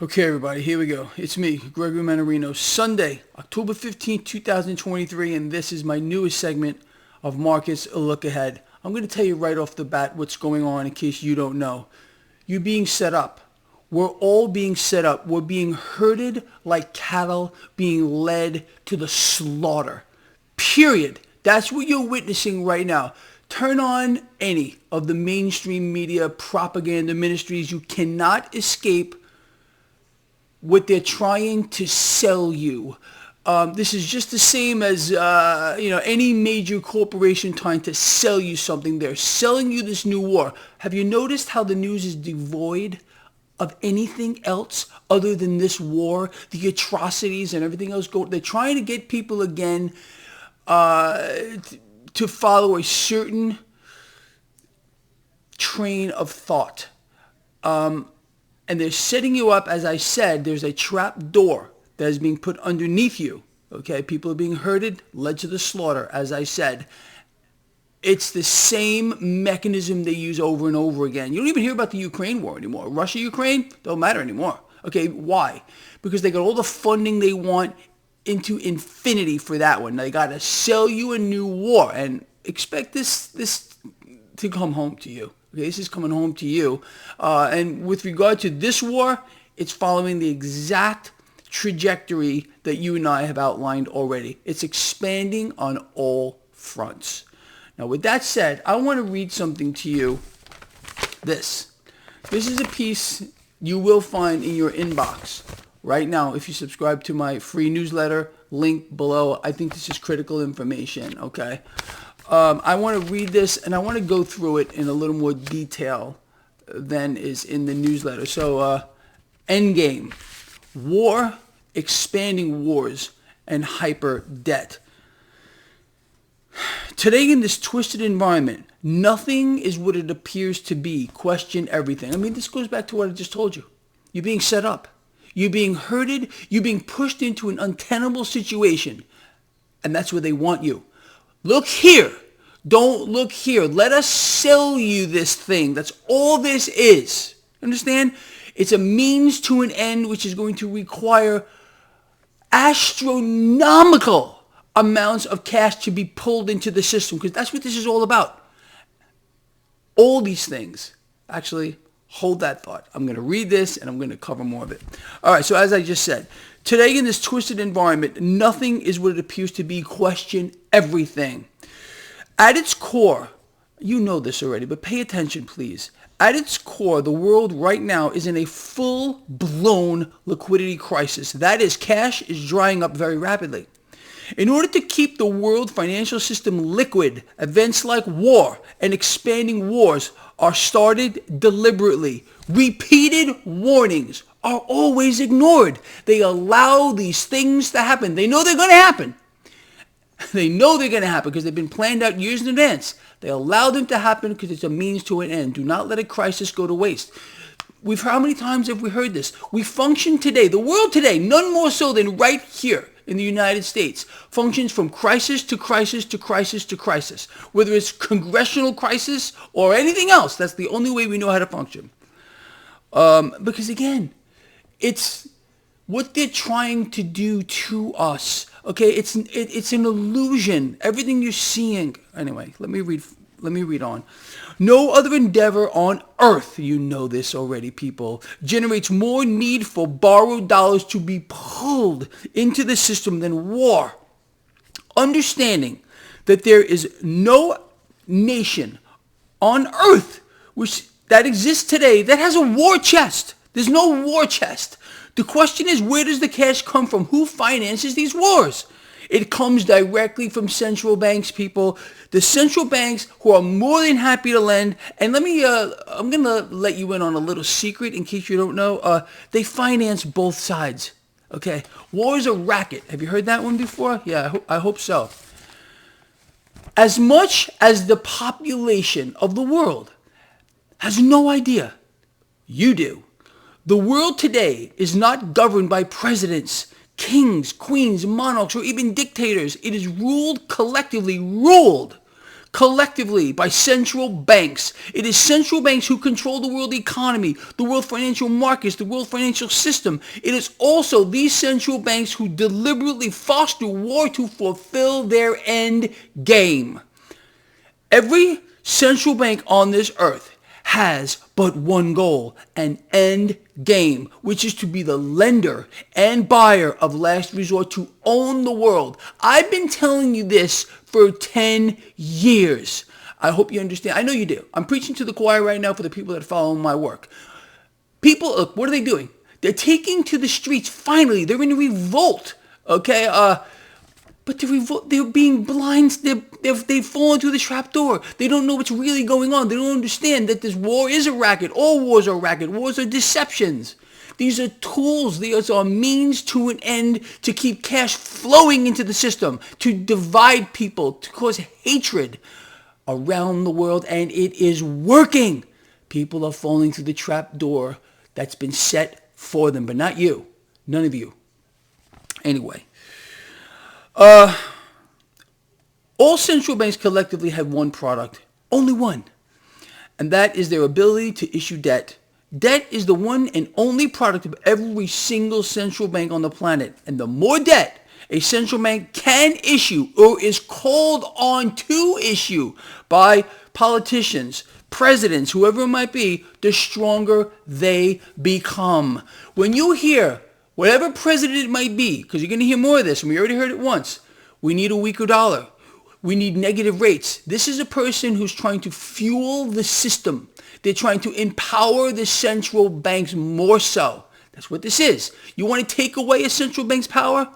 Okay, everybody, here we go. It's me, Gregory Mannarino. Sunday, October 15th, 2023, and this is my newest segment of Markets A Look Ahead. I'm going to tell you right off the bat what's going on in case you don't know. You're being set up. We're all being set up. We're being herded like cattle, being led to the slaughter. Period. That's what you're witnessing right now. Turn on any of the mainstream media propaganda ministries. You cannot escape what they're trying to sell you. This is just the same as any major corporation trying to sell you something. They're selling you this new war. Have you noticed how the news is devoid of anything else other than this war, the atrocities and everything else? They're trying to get people again to follow a certain train of thought. And they're setting you up, as I said, there's a trap door that is being put underneath you. Okay, people are being herded, led to the slaughter, as I said. It's the same mechanism they use over and over again. You don't even hear about the Ukraine war anymore. Russia, Ukraine, don't matter anymore. Okay, why? Because they got all the funding they want into infinity for that one. They got to sell you a new war and expect this to come home to you. Okay, this is coming home to you. And with regard to this war, it's following the exact trajectory that you and I have outlined already. It's expanding on all fronts. Now, with that said, I want to read something to you. This is a piece you will find in your inbox right now if you subscribe to my free newsletter, link below. I think this is critical information, okay? I want to read this, and I want to go through it in a little more detail than is in the newsletter. So, Endgame, war, expanding wars, and hyper debt. Today, in this twisted environment, nothing is what it appears to be. Question everything. I mean, this goes back to what I just told you. You're being set up. You're being herded. You're being pushed into an untenable situation, and that's where they want you. Look here. Don't look here. Let us sell you this thing. That's all this is. Understand? It's a means to an end which is going to require astronomical amounts of cash to be pulled into the system, because that's what this is all about. All these things. Actually, hold that thought. I'm going to read this and I'm going to cover more of it. All right, so as I just said, today in this twisted environment, nothing is what it appears to be. Question everything. At its core, you know this already, but pay attention, please. At its core, the world right now is in a full-blown liquidity crisis. That is, cash is drying up very rapidly. In order to keep the world financial system liquid, events like war and expanding wars are started deliberately. Repeated warnings are always ignored. They allow these things to happen. They know they're going to happen. They know they're going to happen because they've been planned out years in advance. They allow them to happen because it's a means to an end. Do not let a crisis go to waste. How many times have we heard this? We function today, the world today, none more so than right here in the United States, functions from crisis to crisis to crisis to crisis. Whether it's congressional crisis or anything else, that's the only way we know how to function. Because again, it's what they're trying to do to us. Okay, it's an illusion. Everything you're seeing. Anyway, let me read on. No other endeavor on earth, you know this already, people, generates more need for borrowed dollars to be pulled into the system than war. Understanding that there is no nation on earth that exists today that has a war chest. There's no war chest. The question is, where does the cash come from? Who finances these wars? It comes directly from central banks, people. The central banks who are more than happy to lend. And I'm going to let you in on a little secret in case you don't know. They finance both sides. Okay? War is a racket. Have you heard that one before? Yeah, I hope so. As much as the population of the world has no idea, you do. The world today is not governed by presidents, kings, queens, monarchs, or even dictators. It is ruled collectively collectively by central banks. It is central banks who control the world economy, the world financial markets, the world financial system. It is also these central banks who deliberately foster war to fulfill their end game. Every central bank on this earth has but one goal, an end game, which is to be the lender and buyer of last resort, to own the world. I've been telling you this for 10 years. I hope you understand. I know you do. I'm preaching to the choir right now for the people that follow my work. People, look, what are they doing? They're taking to the streets. Finally, they're in revolt. Okay, but they're being blind. They've fallen through the trap door. They don't know what's really going on. They don't understand that this war is a racket. All wars are a racket. Wars are deceptions. These are tools. These are means to an end to keep cash flowing into the system, to divide people, to cause hatred around the world. And it is working. People are falling through the trap door that's been set for them, but not you. None of you. Anyway. All central banks collectively have one product, only one, and that is their ability to issue debt. Debt is the one and only product of every single central bank on the planet, and the more debt a central bank can issue or is called on to issue by politicians, presidents, whoever it might be, the stronger they become. When you hear whatever president it might be, because you're going to hear more of this, and we already heard it once, we need a weaker dollar. We need negative rates. This is a person who's trying to fuel the system. They're trying to empower the central banks more so. That's what this is. You want to take away a central bank's power?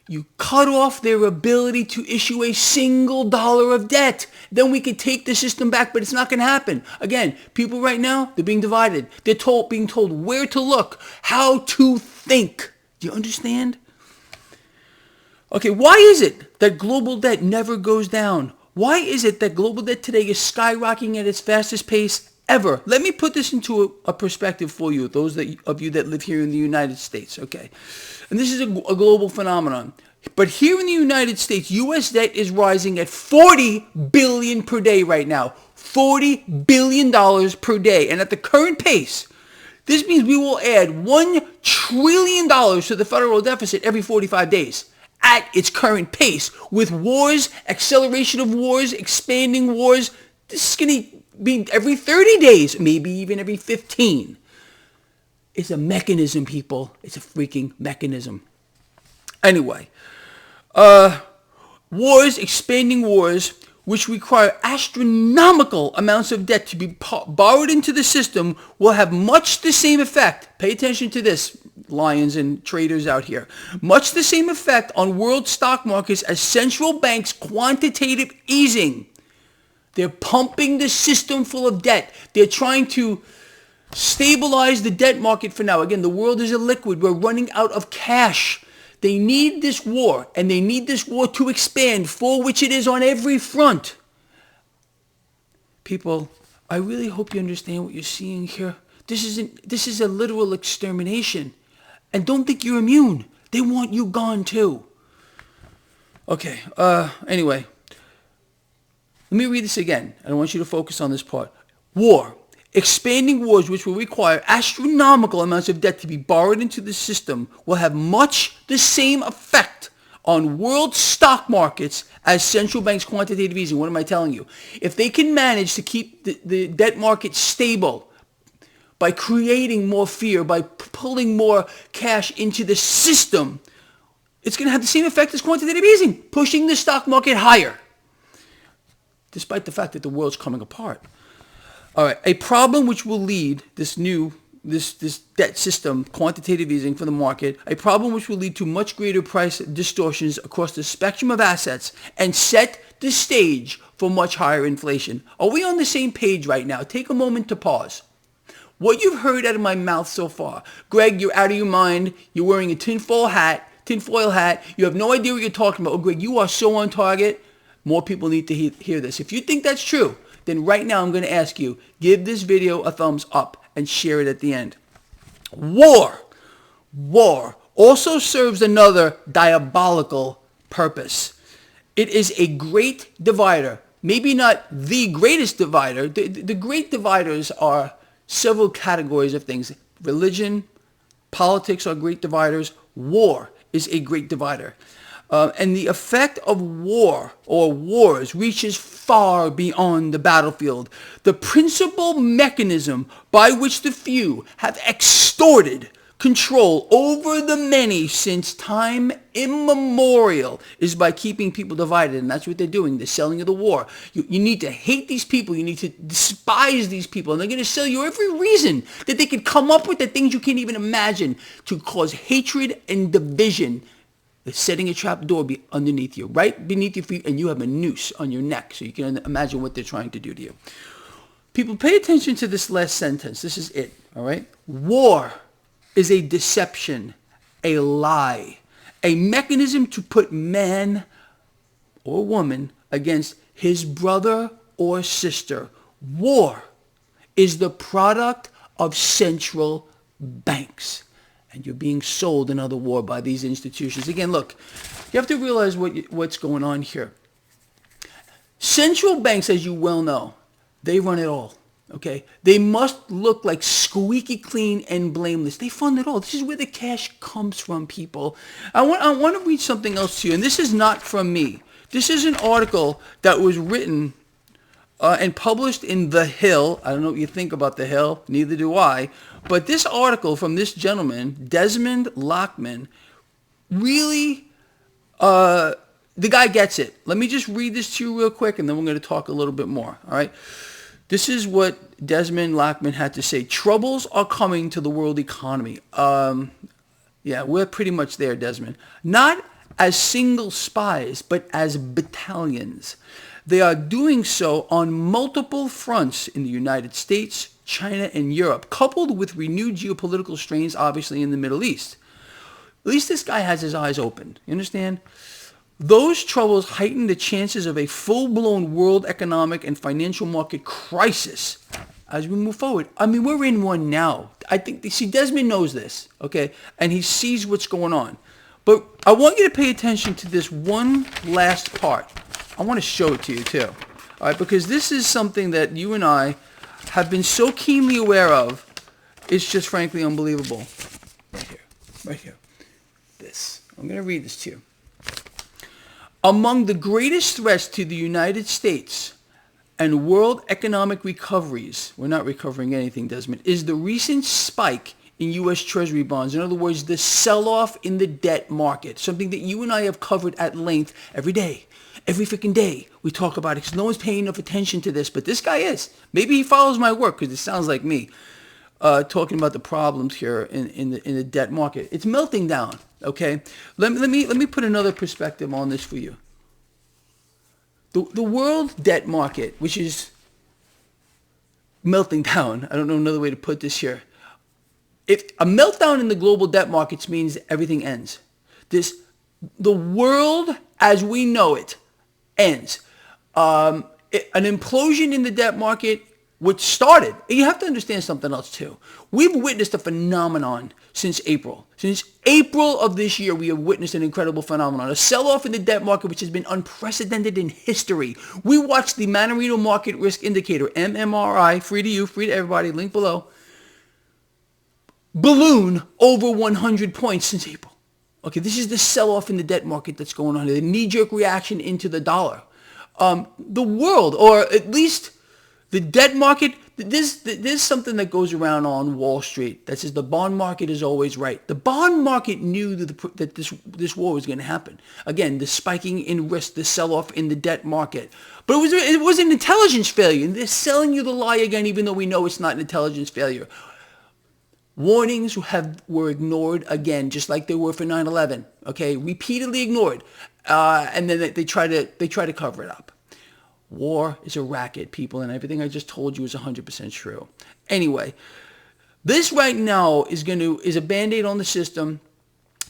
You cut off their ability to issue a single dollar of debt. Then we could take the system back, but it's not going to happen. Again, people right now, they're being divided. They're being told where to look, how to think. Do you understand? Okay, why is it that global debt never goes down? Why is it that global debt today is skyrocketing at its fastest pace ever? Let me put this into a perspective for you, those of you that live here in the United States, okay? And this is a global phenomenon. But here in the United States, U.S. debt is rising at $40 billion per day right now. $40 billion per day. And at the current pace, this means we will add $1 trillion to the federal deficit every 45 days. At its current pace, with wars, acceleration of wars, expanding wars, this is going to be every 30 days, maybe even every 15. It's a mechanism, people. It's a freaking mechanism. Anyway, wars, expanding wars, which require astronomical amounts of debt to be borrowed into the system, will have much the same effect. Pay attention to this, lions and traders out here. Much the same effect on world stock markets as central banks' quantitative easing. They're pumping the system full of debt. They're trying to stabilize the debt market for now. Again, the world is illiquid. We're running out of cash. They need this war, and they need this war to expand, for which it is on every front. People, I really hope you understand what you're seeing here. This is a literal extermination. And don't think you're immune. They want you gone too. Okay, anyway. Let me read this again. I want you to focus on this part. War. Expanding wars which will require astronomical amounts of debt to be borrowed into the system will have much the same effect on world stock markets as central banks' quantitative easing. What am I telling you? If they can manage to keep the debt market stable by creating more fear, by pulling more cash into the system, it's going to have the same effect as quantitative easing, pushing the stock market higher, despite the fact that the world's coming apart. All right, a problem which will lead this debt system, quantitative easing for the market, a problem which will lead to much greater price distortions across the spectrum of assets and set the stage for much higher inflation. Are we on the same page right now? Take a moment to pause. What you've heard out of my mouth so far, Greg, you're out of your mind. You're wearing a tinfoil hat. You have no idea what you're talking about. Oh, Greg, you are so on target. More people need to hear this. If you think that's true, then right now I'm going to ask you, give this video a thumbs up and share it at the end. War also serves another diabolical purpose. It is a great divider. maybe not the greatest divider. The great dividers are several categories of things. Religion, politics are great dividers. War is a great divider. And the effect of war or wars reaches far beyond the battlefield. The principal mechanism by which the few have extorted control over the many since time immemorial is by keeping people divided. And that's what they're doing. They're selling you the war. You need to hate these people. You need to despise these people. And they're going to sell you every reason that they could come up with, the things you can't even imagine, to cause hatred and division. They're setting a trap door underneath you, right beneath your feet, and you have a noose on your neck. So you can imagine what they're trying to do to you. People, pay attention to this last sentence. This is it, all right? War is a deception, a lie, a mechanism to put man or woman against his brother or sister. War is the product of central banks. And you're being sold another war by these institutions. Again, look, you have to realize what's going on here. Central banks, as you well know, they run it all. Okay, they must look like squeaky clean and blameless. They fund it all. This is where the cash comes from, people. I want to read something else to you, and this is not from me. This is an article that was written and published in The Hill. I don't know what you think about The Hill. Neither do I. But this article from this gentleman, Desmond Lockman, really, the guy gets it. Let me just read this to you real quick, and then we're going to talk a little bit more. All right. This is what Desmond Lockman had to say. Troubles are coming to the world economy. Yeah, we're pretty much there, Desmond. Not as single spies, but as battalions. They are doing so on multiple fronts in the United States, China, and Europe, coupled with renewed geopolitical strains, obviously, in the Middle East. At least this guy has his eyes open. You understand? Those troubles heighten the chances of a full-blown world economic and financial market crisis as we move forward. I mean, we're in one now. I think, see, Desmond knows this, okay? And he sees what's going on. But I want you to pay attention to this one last part. I want to show it to you, too. All right, because this is something that you and I have been so keenly aware of. It's just frankly unbelievable. Right here. Right here. This. I'm going to read this to you. Among the greatest threats to the United States and world economic recoveries, we're not recovering anything, Desmond, is the recent spike in U.S. Treasury bonds. In other words, the sell-off in the debt market, something that you and I have covered at length every day. Every freaking day we talk about it because no one's paying enough attention to this, but this guy is. Maybe he follows my work because it sounds like me talking about the problems here in the debt market. It's melting down. Okay, let me put another perspective on this for you. The world debt market, which is melting down. I don't know another way to put this here. If a meltdown in the global debt markets means everything ends. The world as we know it ends. An implosion in the debt market, which started, and you have to understand something else too. We've witnessed a phenomenon since April. Since April of this year, we have witnessed an incredible phenomenon. A sell-off in the debt market, which has been unprecedented in history. We watched the Mannarino Market Risk Indicator, MMRI, free to you, free to everybody, link below, balloon over 100 points since April. Okay, this is the sell-off in the debt market that's going on, the knee-jerk reaction into the dollar. The world, or at least the debt market, there's something that goes around on Wall Street that says the bond market is always right. The bond market knew that this war was going to happen. Again, the spiking in risk, the sell-off in the debt market. But it was an intelligence failure. And they're selling you the lie again, even though we know it's not an intelligence failure. Warnings were ignored again, just like they were for 9/11. Okay, repeatedly ignored, and then they try to cover it up. War is a racket, people, and everything I just told you is 100% true. Anyway, this right now is a Band-Aid on the system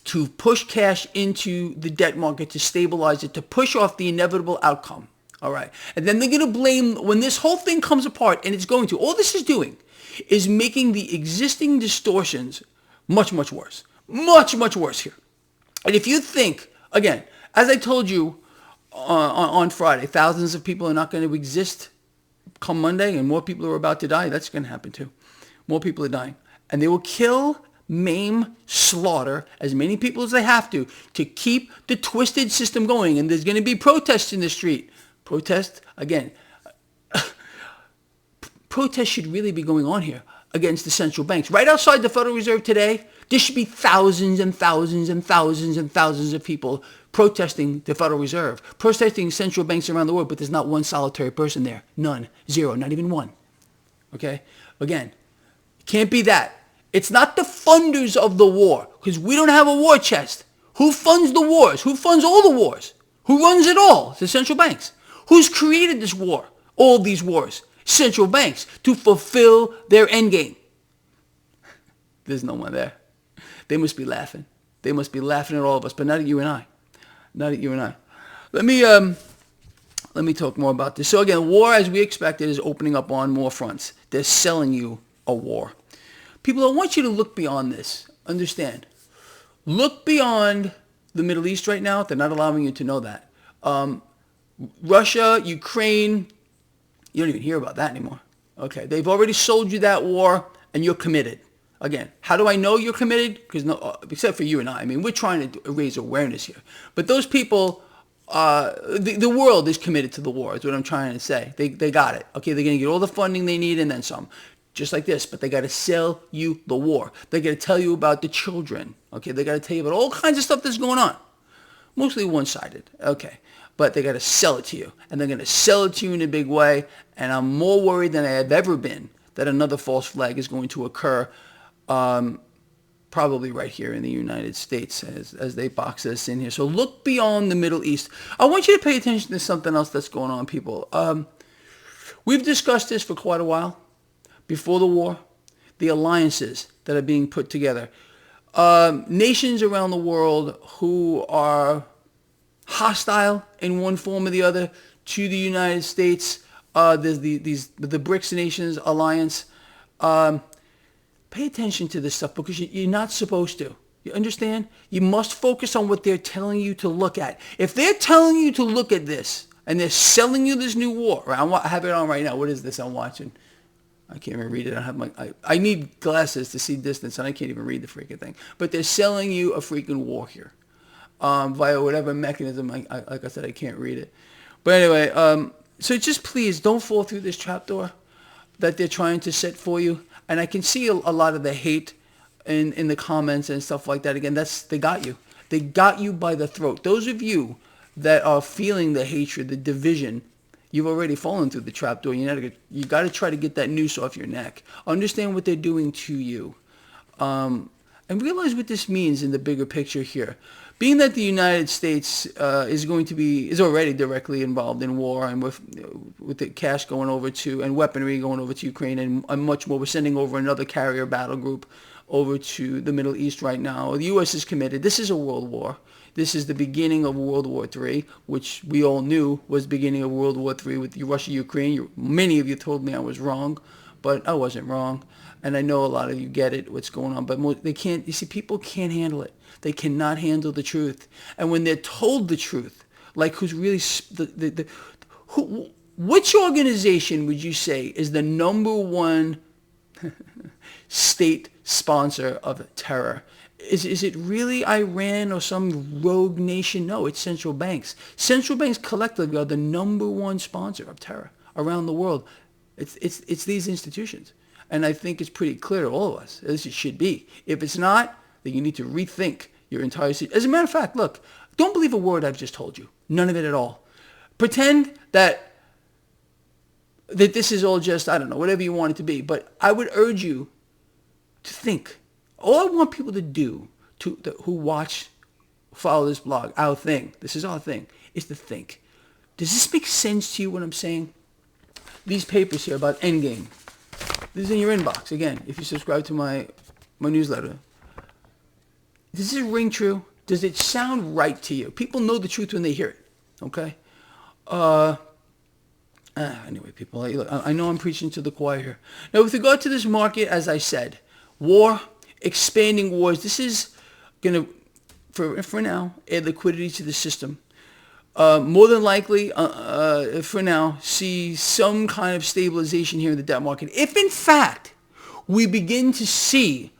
to push cash into the debt market, to stabilize it, to push off the inevitable outcome. All right, and then they're going to blame when this whole thing comes apart, and it's going to. All this is doing is making the existing distortions much, much worse. Much, much worse here. And if you think, again, as I told you on Friday. Thousands of people are not going to exist come Monday, and more people are about to die. That's going to happen too. More people are dying. And they will kill, maim, slaughter as many people as they have to keep the twisted system going. And there's going to be protests in the street. Protests, again, protests should really be going on here against the central banks. Right outside the Federal Reserve today, there should be thousands and thousands and thousands and thousands of people protesting the Federal Reserve, protesting central banks around the world, but there's not one solitary person there. None. Zero. Not even one. Okay? Again, it can't be that. It's not the funders of the war, because we don't have a war chest. Who funds the wars? Who funds all the wars? Who runs it all? The central banks. Who's created this war? All these wars. Central banks, to fulfill their endgame. There's no one there. They must be laughing. They must be laughing at all of us, but not at you and I. Not at you and I. Let me talk more about this. So again, war, as we expected, is opening up on more fronts. They're selling you a war. People, I want you to look beyond this. Understand. Look beyond the Middle East right now. They're not allowing you to know that. Russia, Ukraine, you don't even hear about that anymore. Okay, they've already sold you that war, and you're committed. Again, how do I know you're committed? Because no, except for you and I mean, we're trying to raise awareness here. But those people, the world is committed to the war, is what I'm trying to say. They got it. Okay, they're going to get all the funding they need and then some. Just like this, but they got to sell you the war. They got to tell you about the children. Okay, they got to tell you about all kinds of stuff that's going on. Mostly one-sided. Okay, but they got to sell it to you. And they're going to sell it to you in a big way. And I'm more worried than I have ever been that another false flag is going to occur probably right here in the United States as they box us in here. So look beyond the Middle East. I want you to pay attention to something else that's going on, people. We've discussed this for quite a while. Before the war, the alliances that are being put together. Nations around the world who are hostile in one form or the other to the United States. There's the BRICS Nations Alliance. Pay attention to this stuff because you're not supposed to. You understand? You must focus on what they're telling you to look at. If they're telling you to look at this and they're selling you this new war, right? I have it on right now. What is this I'm watching? I can't even read it. I need glasses to see distance, and I can't even read the freaking thing. But they're selling you a freaking war here via whatever mechanism. Like I said, I can't read it. But anyway, so just please don't fall through this trapdoor that they're trying to set for you. And I can see a lot of the hate in the comments and stuff like that. Again, they got you. They got you by the throat. Those of you that are feeling the hatred, the division, you've already fallen through the trapdoor. You got to try to get that noose off your neck. Understand what they're doing to you. And realize what this means in the bigger picture here. Being that the United States is already directly involved in war, and with the cash going over to, and weaponry going over to Ukraine, and much more. We're sending over another carrier battle group over to the Middle East right now. The U.S. is committed. This is a world war. This is the beginning of World War III, which we all knew was the beginning of World War III with Russia-Ukraine. Many of you told me I was wrong, but I wasn't wrong. And I know a lot of you get it, what's going on. But they can't, you see, people can't handle it. They cannot handle the truth. And when they're told the truth, like who's really, which organization would you say is the number one state sponsor of terror? Is it really Iran or some rogue nation? No, it's central banks. Central banks collectively are the number one sponsor of terror around the world. It's these institutions. And I think it's pretty clear to all of us, as it should be. If it's not, then you need to rethink your entire situation. As a matter of fact, look, don't believe a word I've just told you. None of it at all. Pretend that this is all just, I don't know, whatever you want it to be. But I would urge you to think. All I want people to do, who follow this blog, our thing, this is our thing, is to think. Does this make sense to you, what I'm saying? These papers here about Endgame. This is in your inbox, again, if you subscribe to my newsletter. Does this ring true? Does it sound right to you? People know the truth when they hear it, okay? Anyway, people, I know I'm preaching to the choir here. Now, with regard to this market, as I said, war, expanding wars, this is going to, for now, add liquidity to the system. more than likely, for now, see some kind of stabilization here in the debt market. If in fact we begin to see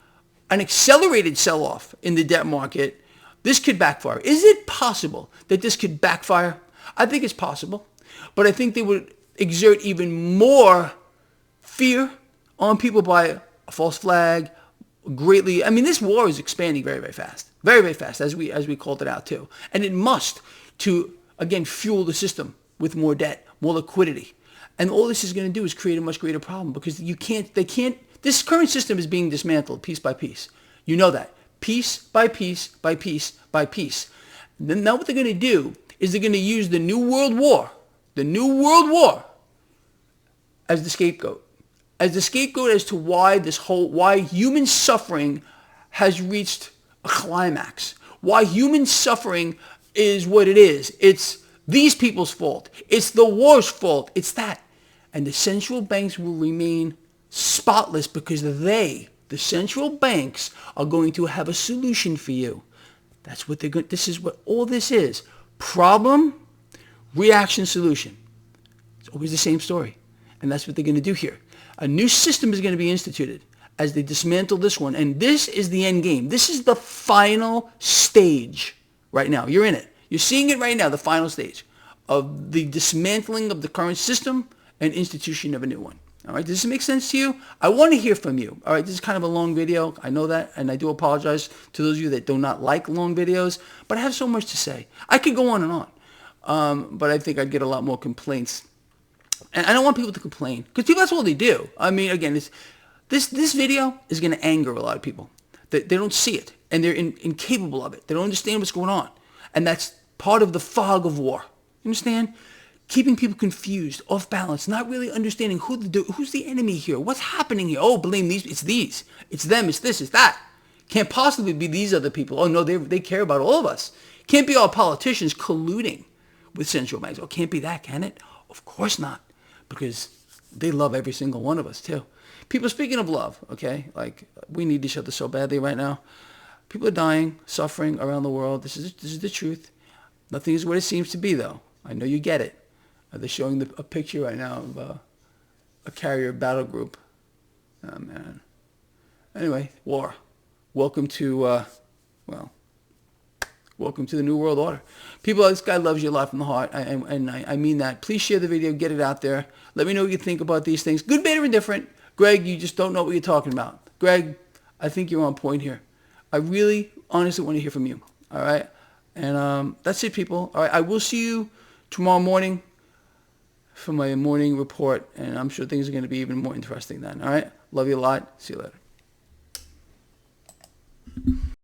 an accelerated sell-off in the debt market, this could backfire. Is it possible that this could backfire? I think it's possible, but I think they would exert even more fear on people by a false flag, greatly. I mean, this war is expanding very, very fast, very, very fast, as we called it out too, and it must to again fuel the system with more debt, more liquidity, and all this is going to do is create a much greater problem because they can't. This current system is being dismantled piece by piece. You know that, piece by piece by piece by piece. Then now what they're going to do is they're going to use the New World War, as the scapegoat. As to why human suffering has reached a climax. Why human suffering is what it is. It's these people's fault. It's the war's fault. It's that. And the central banks will remain spotless because the central banks, are going to have a solution for you. That's what they're going. This is what all this is. Problem, reaction, solution. It's always the same story. And that's what they're going to do here. A new system is going to be instituted as they dismantle this one. And this is the end game. This is the final stage right now. You're in it. You're seeing it right now, the final stage of the dismantling of the current system and institution of a new one. All right, does this make sense to you? I want to hear from you. All right, this is kind of a long video. I know that, and I do apologize to those of you that do not like long videos, but I have so much to say. I could go on and on, but I think I'd get a lot more complaints. And I don't want people to complain, because people, that's all they do. I mean, again, this video is going to anger a lot of people. They don't see it, and they're incapable of it. They don't understand what's going on. And that's part of the fog of war. You understand? Keeping people confused, off balance, not really understanding who's the enemy here, what's happening here. Oh, blame these, it's them, it's this, it's that. Can't possibly be these other people. Oh no, they care about all of us. Can't be all politicians colluding with central banks. Oh, can't be that, can it? Of course not, because they love every single one of us too. People, speaking of love, okay, like we need each other so badly right now. People are dying, suffering around the world. This is the truth. Nothing is what it seems to be, though. I know you get it. They're showing a picture right now of a carrier battle group. Oh, man. Anyway, war. Welcome to, welcome to the New World Order. People, this guy loves you a lot from the heart, and I mean that. Please share the video, get it out there. Let me know what you think about these things. Good, bad, or indifferent. Greg, you just don't know what you're talking about. Greg, I think you're on point here. I really, honestly want to hear from you. All right? And that's it, people. All right, I will see you tomorrow morning for my morning report, and I'm sure things are going to be even more interesting then. All right? Love you a lot. See you later.